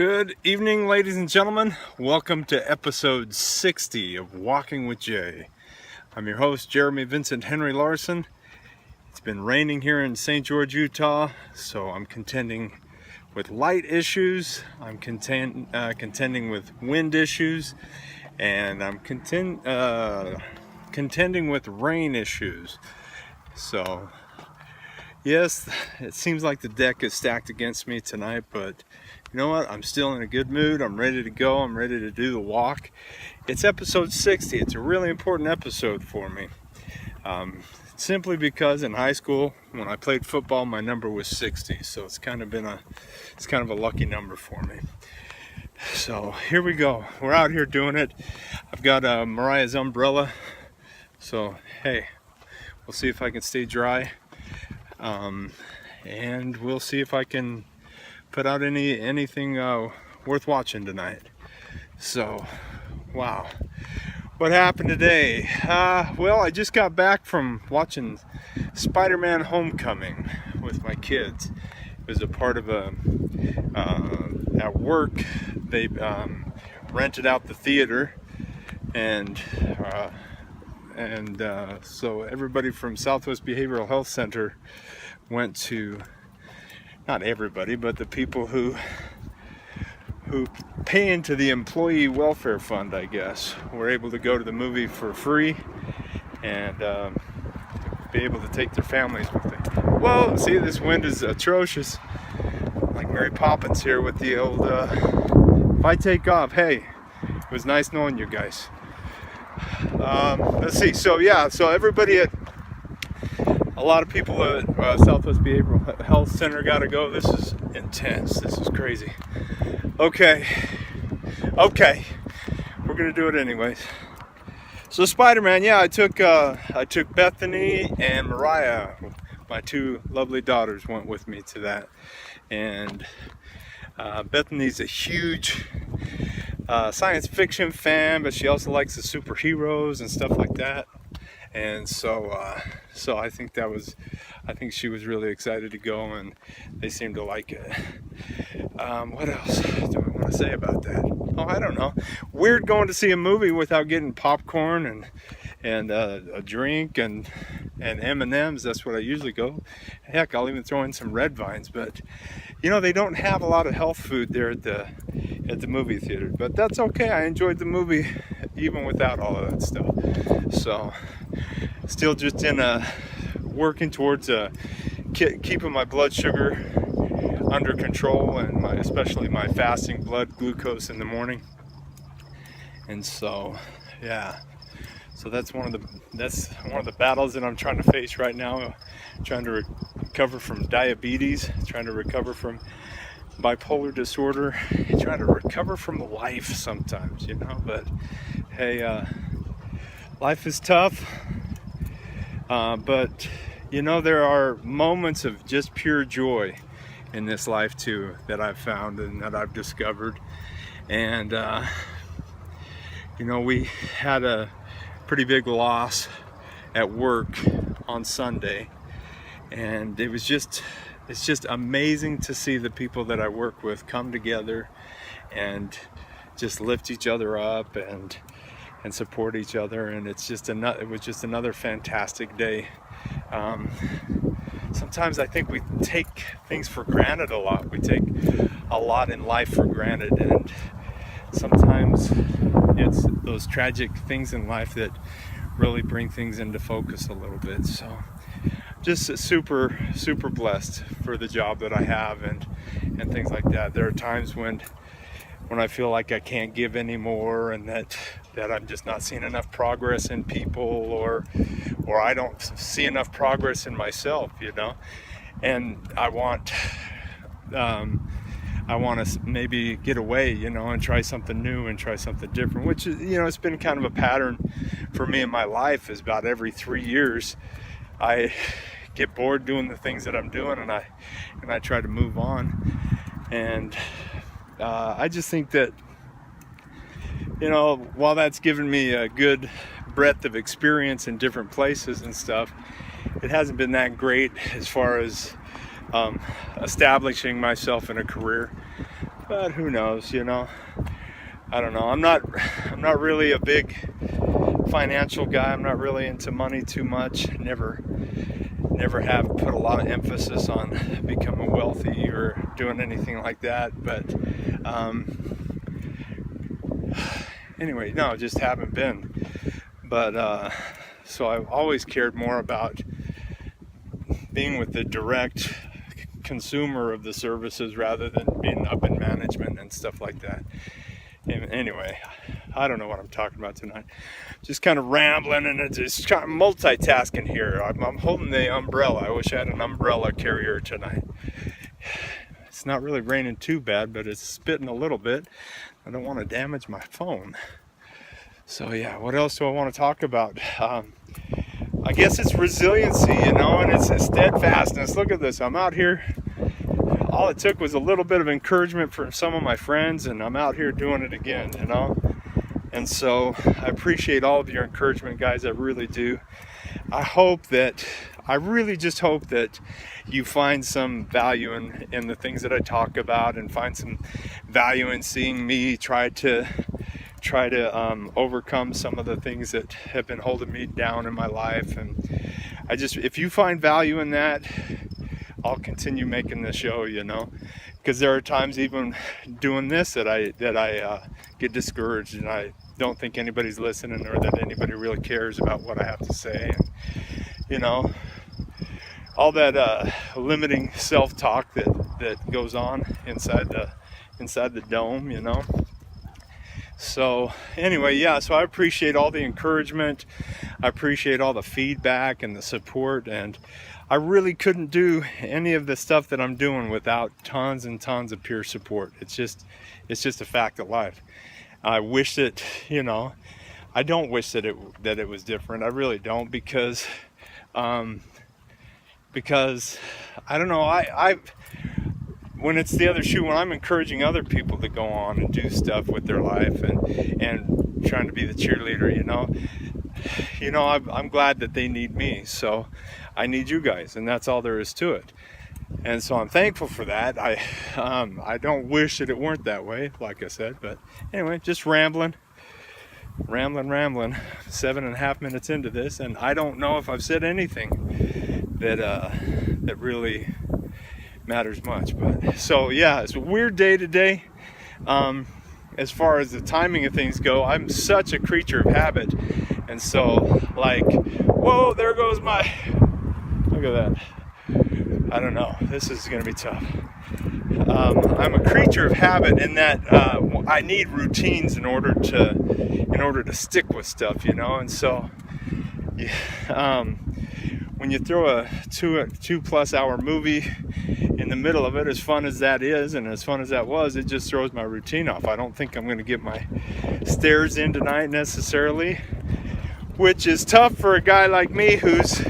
Good evening, ladies and gentlemen. Welcome to episode 60 of Walking with Jay. I'm your host, Jeremy Vincent Henry Larson. It's been raining here in St. George, Utah, so I'm contending with light issues. I'm contending with wind issues, and I'm contending with rain issues. So, yes, it seems like the deck is stacked against me tonight, but you know what? I'm still in a good mood. I'm ready to go. I'm ready to do the walk. It's episode 60. It's a really important episode for me. Simply because in high school, when I played football, my number was 60. So it's kind of a lucky number for me. So here we go. We're out here doing it. I've got Mariah's umbrella. So hey, we'll see if I can stay dry. And we'll see if I can put out anything worth watching tonight. So, wow. What happened today? Well, I just got back from watching Spider-Man Homecoming with my kids. It was a part of at work, they rented out the theater, and so everybody from Southwest Behavioral Health Center went to, not everybody, but the people who pay into the employee welfare fund, I guess, were able to go to the movie for free and be able to take their families with them. Well, see, this wind is atrocious. Like Mary Poppins here with the old, if I take off, hey, it was nice knowing you guys. Let's see, so everybody at a lot of people at Southwest Behavioral Health Center got to go. This is intense. This is crazy. Okay. We're gonna do it anyways. So Spider-Man, yeah, I took Bethany and Mariah, my two lovely daughters, went with me to that. And Bethany's a huge science fiction fan, but she also likes the superheroes and stuff like that. And so I think she was really excited to go, and they seemed to like it. What else do I want to say about that? Oh, I don't know. Weird going to see a movie without getting popcorn and a drink and M&Ms. That's what I usually go. Heck, I'll even throw in some Red Vines. But you know, they don't have a lot of health food there at the movie theater. But that's okay. I enjoyed the movie even without all of that stuff. So still just working towards keeping my blood sugar under control, and especially my fasting blood glucose in the morning. And so, yeah. So that's one of the battles that I'm trying to face right now. Trying to recover from diabetes, trying to recover from bipolar disorder, trying to recover from life sometimes, you know. But hey, life is tough. But you know, there are moments of just pure joy in this life too that I've found and that I've discovered. And you know, we had a pretty big loss at work on Sunday, and it's just amazing to see the people that I work with come together and just lift each other up and support each other. And it was just another fantastic day. Sometimes I think we take things for granted a lot. We take a lot in life for granted, and sometimes it's those tragic things in life that really bring things into focus a little bit. So just super blessed for the job that I have and things like that. There are times when I feel like I can't give anymore, and that I'm just not seeing enough progress in people, or I don't see enough progress in myself, you know. And I want to maybe get away, you know, and try something new and try something different, which is, you know, it's been kind of a pattern for me in my life. Is about every 3 years I get bored doing the things that I'm doing, and I try to move on. And I just think that, you know, while that's given me a good breadth of experience in different places and stuff, it hasn't been that great as far as establishing myself in a career. But who knows, you know? I don't know. I'm not really a big financial guy. I'm not really into money too much. Never have put a lot of emphasis on becoming wealthy or doing anything like that. But anyway, no, just haven't been. But so I've always cared more about being with the direct consumer of the services rather than being up in management and stuff like that. And anyway, I don't know what I'm talking about tonight. Just kind of rambling and just kind of multitasking here. I'm holding the umbrella. I wish I had an umbrella carrier tonight. It's not really raining too bad, but it's spitting a little bit. I don't want to damage my phone. So yeah, what else do I want to talk about? I guess it's resiliency, you know, and it's a steadfastness. Look at this. I'm out here. All it took was a little bit of encouragement from some of my friends, and I'm out here doing it again, you know. And so I appreciate all of your encouragement, guys. I really do. I really just hope that you find some value in the things that I talk about, and find some value in seeing me try to overcome some of the things that have been holding me down in my life. And if you find value in that, I'll continue making the show, you know, because there are times even doing this that I get discouraged, and I don't think anybody's listening, or that anybody really cares about what I have to say. And, you know, all that limiting self-talk that goes on inside the dome, you know. So anyway, yeah, so I appreciate all the encouragement. I appreciate all the feedback and the support, and I really couldn't do any of the stuff that I'm doing without tons and tons of peer support. It's just a fact of life. I wish that, you know, I don't wish that it was different. I really don't, because I don't know, when it's the other shoe, when I'm encouraging other people to go on and do stuff with their life and trying to be the cheerleader, you know, I'm glad that they need me. So I need you guys, and that's all there is to it. And so I'm thankful for that. I don't wish that it weren't that way, like I said. But anyway, just rambling. 7.5 minutes into this, and I don't know if I've said anything that really matters much. But so yeah, it's a weird day today. As far as the timing of things go, I'm such a creature of habit, and so like, whoa, there goes my, look at that. I don't know, this is gonna be tough. I'm a creature of habit in that I need routines in order to stick with stuff, you know. And so when you throw a 2+ hour movie in the middle of it, as fun as that is, and as fun as that was, it just throws my routine off. I don't think I'm going to get my stairs in tonight necessarily, which is tough for a guy like me who's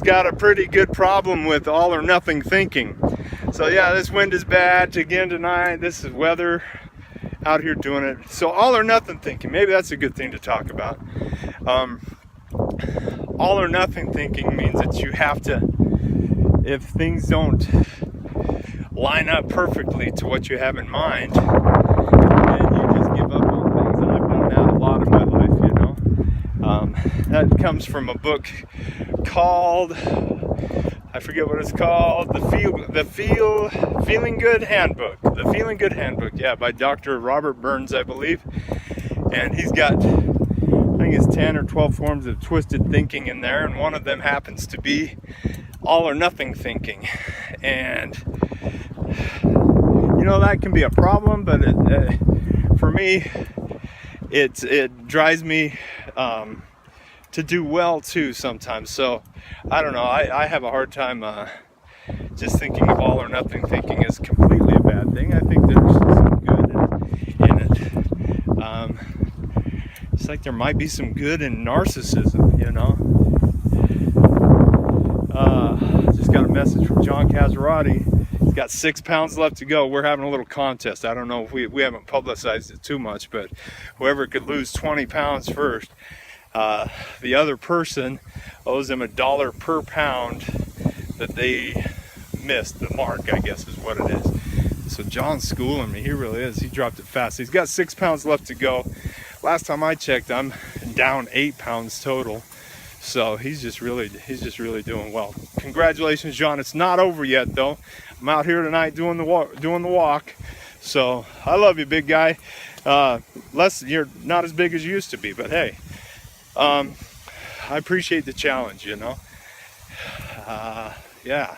got a pretty good problem with all or nothing thinking. So yeah, this wind is bad again tonight. This is weather out here doing it. So all or nothing thinking, maybe that's a good thing to talk about. All or nothing thinking means that you have to, if things don't line up perfectly to what you have in mind, then you just give up on things. And I've done that a lot in my life, you know. That comes from a book called, I forget what it's called, the Feeling Good Handbook. The Feeling Good Handbook, yeah, by Dr. Robert Burns, I believe. And he's got, I think it's 10 or 12 forms of twisted thinking in there, and one of them happens to be all or nothing thinking. And you know, that can be a problem, but for me, it drives me to do well too sometimes. So I don't know, I have a hard time just thinking of all or nothing thinking is completely a bad thing. I think there's some good in it. It's like there might be some good in narcissism, you know. Just got a message from John Casarati. He's got 6 pounds left to go. We're having a little contest. I don't know if we haven't publicized it too much, but whoever could lose 20 pounds first, the other person owes them $1 per pound that they missed the mark, I guess is what it is. So John's schooling me. He really is. He dropped it fast. He's got 6 pounds left to go. Last time I checked, I'm down 8 pounds total. So he's just really doing well. Congratulations, John. It's not over yet, though. I'm out here tonight doing the walk. So I love you, big guy. You're not as big as you used to be, but hey, I appreciate the challenge, you know. Yeah.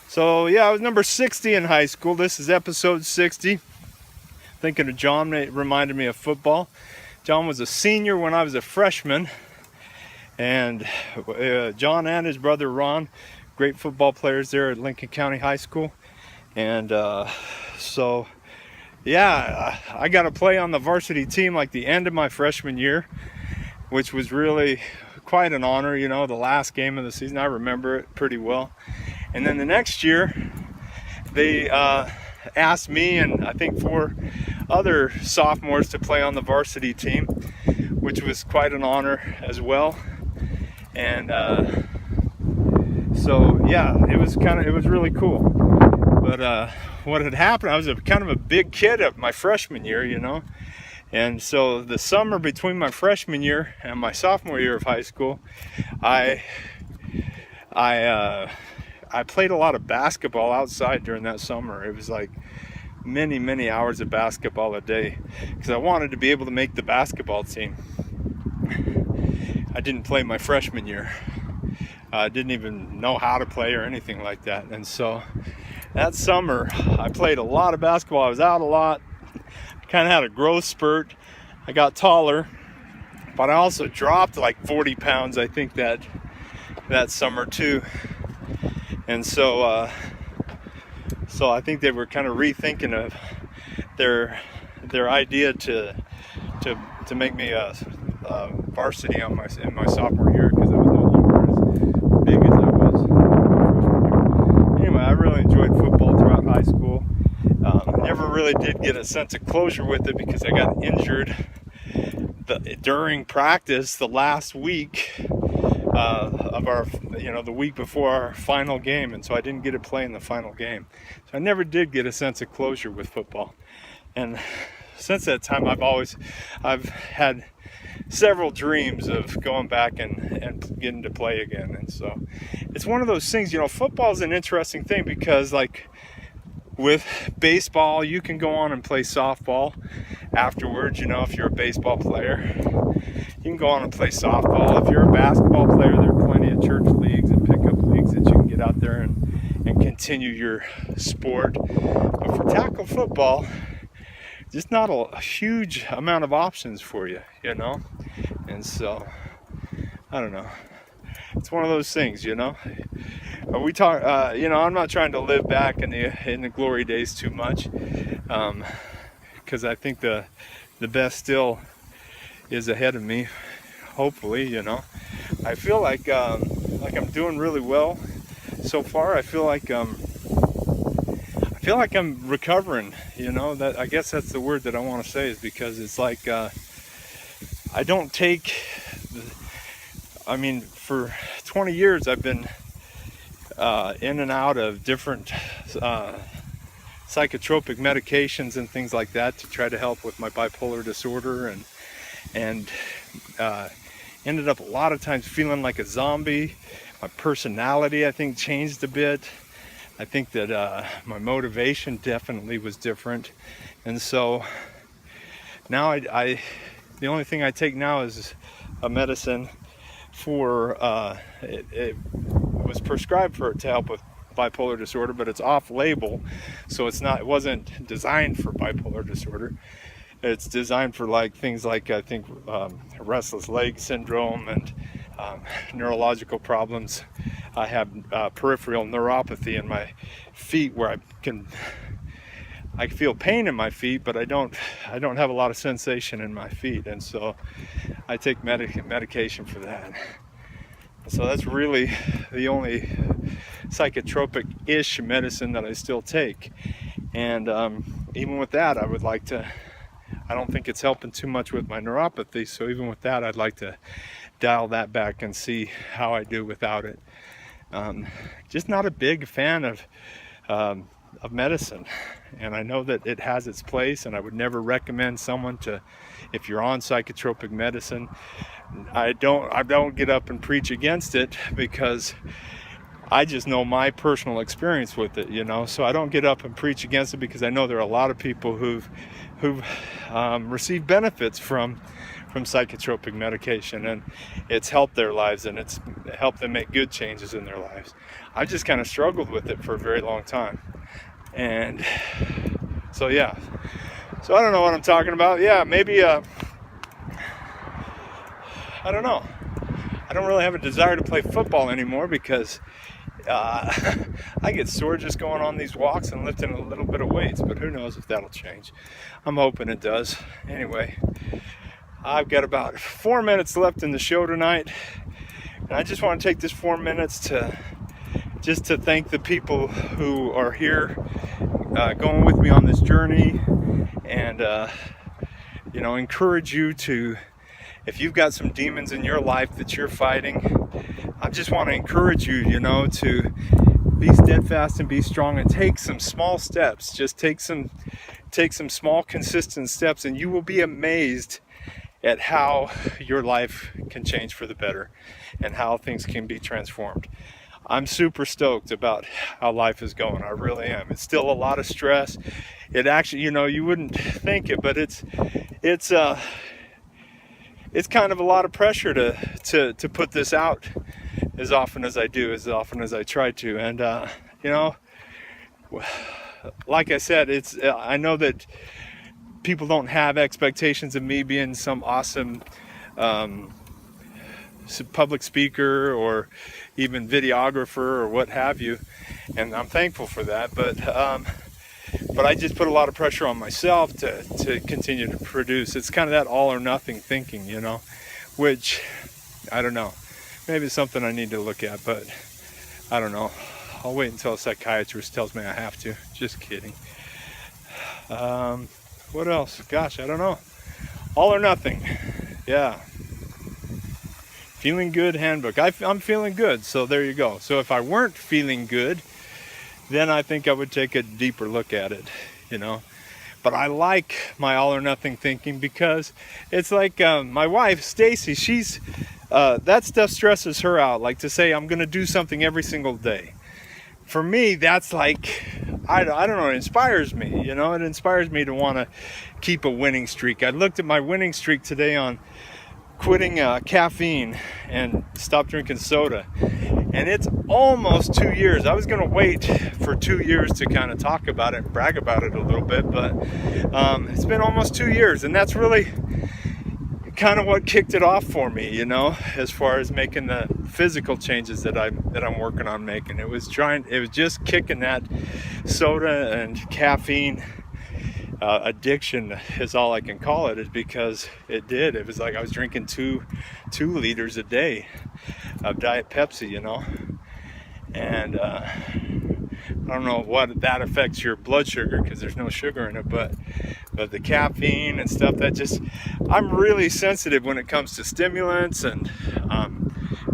So yeah, I was number 60 in high school. This is episode 60. Thinking of John, it reminded me of football. John was a senior when I was a freshman. And John and his brother Ron, great football players there at Lincoln County High School. And so, yeah, I got to play on the varsity team like the end of my freshman year, which was really quite an honor, you know, the last game of the season. I remember it pretty well. And then the next year, they asked me and I think 4 other sophomores to play on the varsity team, which was quite an honor as well. And so yeah, it was really cool. But what had happened, I was kind of a big kid at my freshman year, you know. And so the summer between my freshman year and my sophomore year of high school, I played a lot of basketball outside during that summer. It was like many hours of basketball a day because I wanted to be able to make the basketball team. I didn't play my freshman year. I didn't even know how to play or anything like that. And so that summer, I played a lot of basketball. I was out a lot. Kind of had a growth spurt. I got taller, but I also dropped like 40 pounds, I think, that summer too. And so I think they were kind of rethinking of their idea to make me a varsity in my sophomore year because I was no longer as big as I was. Anyway, I really enjoyed football throughout high school. Never really did get a sense of closure with it because I got injured during practice the last week of our, the week before our final game, and so I didn't get to play in the final game. So I never did get a sense of closure with football. And since that time, I've had several dreams of going back and getting to play again. And so it's one of those things, football is an interesting thing because like with baseball, you can go on and play softball afterwards, if you're a baseball player. You can go on and play softball. If you're a basketball player, there are plenty of church leagues and pickup leagues that you can get out there and continue your sport. But for tackle football, just not a huge amount of options for you, And so, I don't know. It's one of those things, We talk, I'm not trying to live back in the glory days too much, because I think the best still is ahead of me. Hopefully, I feel like I'm doing really well so far. I feel like I'm recovering. That I guess that's the word that I want to say, is because it's like I don't take. For 20 years I've been in and out of different psychotropic medications and things like that to try to help with my bipolar disorder, and ended up a lot of times feeling like a zombie. My personality, I think, changed a bit. I think that my motivation definitely was different, and so now I the only thing I take now is a medicine for it was prescribed to help with bipolar disorder, but it's off-label, so it wasn't designed for bipolar disorder. It's designed for things like I think restless leg syndrome and neurological problems. I have peripheral neuropathy in my feet where I feel pain in my feet, but I don't have a lot of sensation in my feet, and so I take medication for that. So that's really the only psychotropic-ish medicine that I still take. And even with that, I don't think it's helping too much with my neuropathy, so even with that, I'd like to dial that back and see how I do without it. Just not a big fan of of medicine, and I know that it has its place, and I would never recommend someone to, if you're on psychotropic medicine, I don't get up and preach against it, because I just know my personal experience with it, so I don't get up and preach against it, because I know there are a lot of people who've received benefits from psychotropic medication, and it's helped their lives, and it's helped them make good changes in their lives. I just kind of struggled with it for a very long time, and so I don't know what I'm talking about. Maybe I don't know, I don't really have a desire to play football anymore, because I get sore just going on these walks and lifting a little bit of weights, but who knows if that'll change. I'm hoping it does. Anyway, I've got about 4 minutes left in the show tonight, and I just want to take this 4 minutes to thank the people who are here going with me on this journey, and encourage you to, if you've got some demons in your life that you're fighting, I just want to encourage you, to be steadfast and be strong, and take some small steps. Just take some small, consistent steps, and you will be amazed at how your life can change for the better, and how things can be transformed. I'm super stoked about how life is going. I really am. It's still a lot of stress. It actually, you wouldn't think it, but it's kind of a lot of pressure to put this out as often as I do, as often as I try to. And like I said, I know that people don't have expectations of me being some awesome public speaker or even videographer or what have you, and I'm thankful for that, but I just put a lot of pressure on myself to continue to produce. It's kind of that all or nothing thinking, which I don't know, maybe it's something I need to look at, but I don't know. I'll wait until a psychiatrist tells me I have to. Just kidding. What else? Gosh, I don't know. All or nothing. Yeah. Feeling Good handbook. I'm feeling good, so there you go. So if I weren't feeling good, then I think I would take a deeper look at it, But I like my all or nothing thinking, because it's like my wife, Stacy, she's that stuff stresses her out. Like to say I'm going to do something every single day. For me, that's like, I don't know, it inspires me, It inspires me to want to keep a winning streak. I looked at my winning streak today on quitting caffeine and stop drinking soda, and it's almost 2 years. I was going to wait for 2 years to kind of talk about it and brag about it a little bit, but it's been almost 2 years, and that's really kind of what kicked it off for me, as far as making the physical changes that I'm working on making. It was just kicking that soda and caffeine addiction, is all I can call it, is because it was like I was drinking two liters a day of Diet Pepsi, and I don't know what that affects your blood sugar, because there's no sugar in it, but the caffeine and stuff, I'm really sensitive when it comes to stimulants and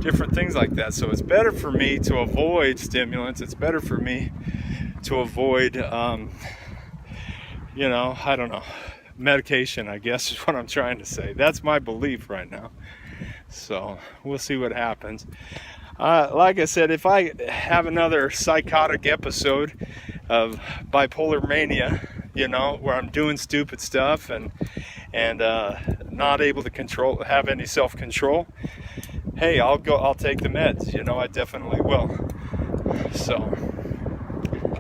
different things like that. So it's better for me to avoid stimulants. It's better for me to avoid I don't know, medication, I guess is what I'm trying to say. That's my belief right now. So we'll see what happens. Like I said, if I have another psychotic episode of bipolar mania, where I'm doing stupid stuff and not able to have any self-control, hey, I'll take the meds, I definitely will. So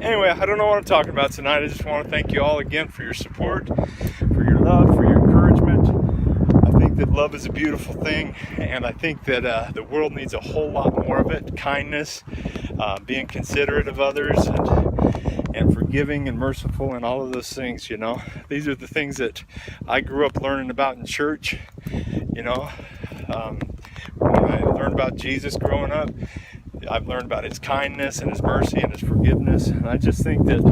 anyway, I don't know what I'm talking about tonight. I just want to thank you all again for your support, for your love, for your encouragement. I think that love is a beautiful thing, and I think that the world needs a whole lot more of it. Kindness, being considerate of others, and forgiving and merciful, and all of those things, These are the things that I grew up learning about in church, When I learned about Jesus growing up, I've learned about his kindness and his mercy and his forgiveness, and I just think that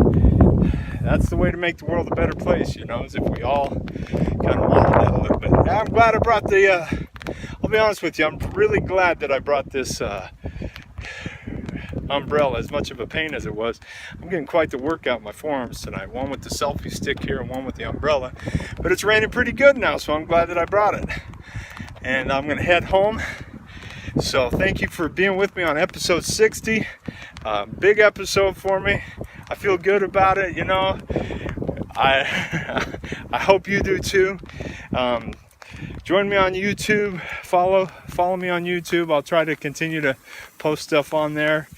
that's the way to make the world a better place, is if we all kind of model that a little bit. I'm glad I brought I'll be honest with you, I'm really glad that I brought this umbrella, as much of a pain as it was. I'm getting quite the workout in my forearms tonight. One with the selfie stick here and one with the umbrella. But it's raining pretty good now, so I'm glad that I brought it. And I'm gonna head home. So thank you for being with me on episode 60. Big episode for me. I feel good about it, you know. I hope you do too. Join me on YouTube. Follow me on YouTube. I'll try to continue to post stuff on there.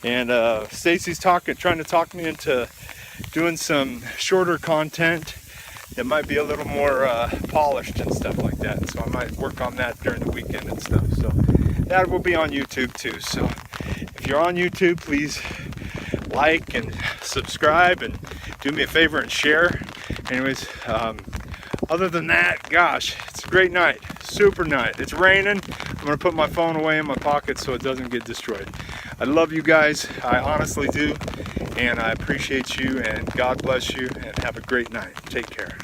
And Stacy's trying to talk me into doing some shorter content that might be a little more polished and stuff like that. So I might work on that during the weekend and stuff. So that will be on YouTube too. So if you're on YouTube, please like and subscribe and do me a favor and share. Anyways, other than that, gosh, it's a great night, super night. It's raining. I'm gonna put my phone away in my pocket so it doesn't get destroyed. I love you guys, I honestly do, and I appreciate you, and God bless you, and have a great night. Take care.